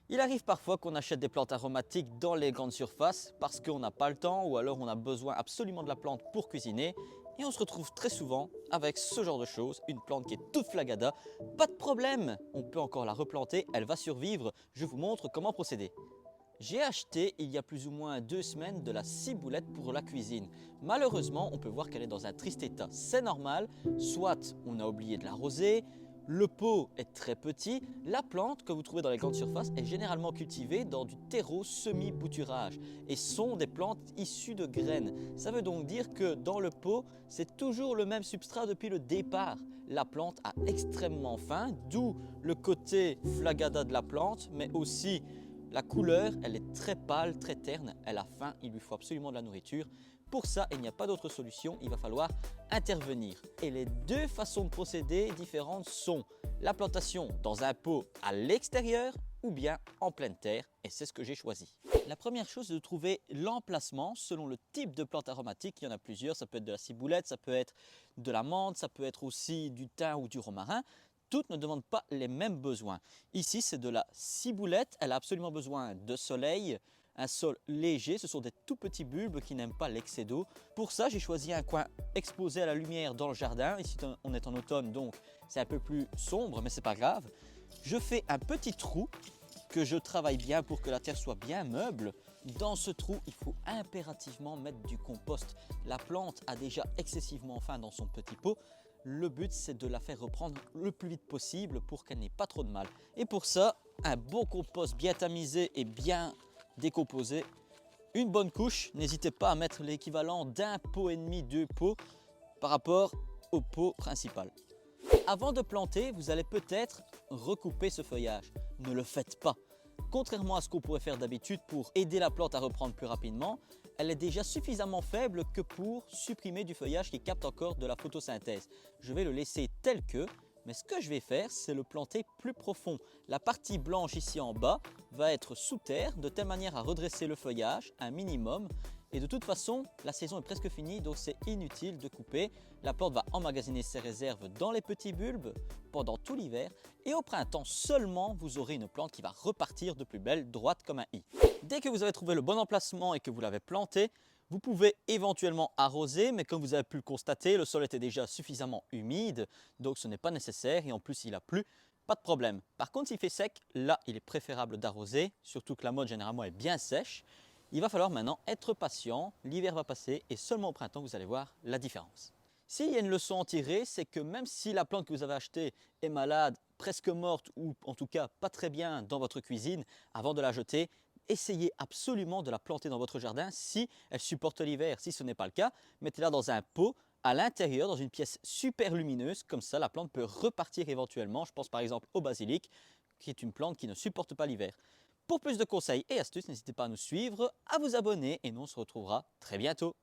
Il arrive parfois qu'on achète des plantes aromatiques dans les grandes surfaces parce qu'on n'a pas le temps ou alors on a besoin absolument de la plante pour cuisiner et on se retrouve très souvent avec ce genre de choses, une plante qui est toute flagada. Pas de problème, on peut encore la replanter, elle va survivre. Je vous montre comment procéder. J'ai acheté il y a plus ou moins 2 semaines de la ciboulette pour la cuisine. Malheureusement, on peut voir qu'elle est dans un triste état. C'est normal, soit on a oublié de l'arroser, le pot est très petit, la plante que vous trouvez dans les grandes surfaces est généralement cultivée dans du terreau semi-bouturage et sont des plantes issues de graines. Ça veut donc dire que dans le pot, c'est toujours le même substrat depuis le départ. La plante a extrêmement faim, d'où le côté flagada de la plante, mais aussi la couleur, elle est très pâle, très terne, elle a faim, il lui faut absolument de la nourriture. Pour ça, il n'y a pas d'autre solution, il va falloir intervenir. Et les deux façons de procéder différentes sont la plantation dans un pot à l'extérieur ou bien en pleine terre, et c'est ce que j'ai choisi. La première chose est de trouver l'emplacement selon le type de plante aromatique. Il y en a plusieurs, ça peut être de la ciboulette, ça peut être de la menthe, ça peut être aussi du thym ou du romarin. Toutes ne demandent pas les mêmes besoins. Ici, c'est de la ciboulette. Elle a absolument besoin de soleil, un sol léger. Ce sont des tout petits bulbes qui n'aiment pas l'excès d'eau. Pour ça, j'ai choisi un coin exposé à la lumière dans le jardin. Ici, on est en automne, donc c'est un peu plus sombre, mais c'est pas grave. Je fais un petit trou que je travaille bien pour que la terre soit bien meuble. Dans ce trou, il faut impérativement mettre du compost. La plante a déjà excessivement faim dans son petit pot. Le but, c'est de la faire reprendre le plus vite possible pour qu'elle n'ait pas trop de mal. Et pour ça, un bon compost bien tamisé et bien décomposé. Une bonne couche, n'hésitez pas à mettre l'équivalent d'un pot et demi, 2 pots par rapport au pot principal. Avant de planter, vous allez peut-être recouper ce feuillage. Ne le faites pas. Contrairement à ce qu'on pourrait faire d'habitude pour aider la plante à reprendre plus rapidement, elle est déjà suffisamment faible que pour supprimer du feuillage qui capte encore de la photosynthèse. Je vais le laisser tel que, mais ce que je vais faire, c'est le planter plus profond. La partie blanche ici en bas va être sous terre, de telle manière à redresser le feuillage un minimum. Et de toute façon, la saison est presque finie, donc c'est inutile de couper. La plante va emmagasiner ses réserves dans les petits bulbes pendant tout l'hiver. Et au printemps seulement, vous aurez une plante qui va repartir de plus belle, droite comme un i. Dès que vous avez trouvé le bon emplacement et que vous l'avez planté, vous pouvez éventuellement arroser, mais comme vous avez pu le constater, le sol était déjà suffisamment humide, donc ce n'est pas nécessaire et en plus il a plu, pas de problème. Par contre, s'il fait sec, là il est préférable d'arroser, surtout que la mode généralement est bien sèche. Il va falloir maintenant être patient, l'hiver va passer et seulement au printemps vous allez voir la différence. S'il y a une leçon à en tirer, c'est que même si la plante que vous avez achetée est malade, presque morte ou en tout cas pas très bien dans votre cuisine, avant de la jeter, essayez absolument de la planter dans votre jardin si elle supporte l'hiver. Si ce n'est pas le cas, mettez-la dans un pot à l'intérieur, dans une pièce super lumineuse, comme ça la plante peut repartir éventuellement. Je pense par exemple au basilic, qui est une plante qui ne supporte pas l'hiver. Pour plus de conseils et astuces, n'hésitez pas à nous suivre, à vous abonner et nous on se retrouvera très bientôt.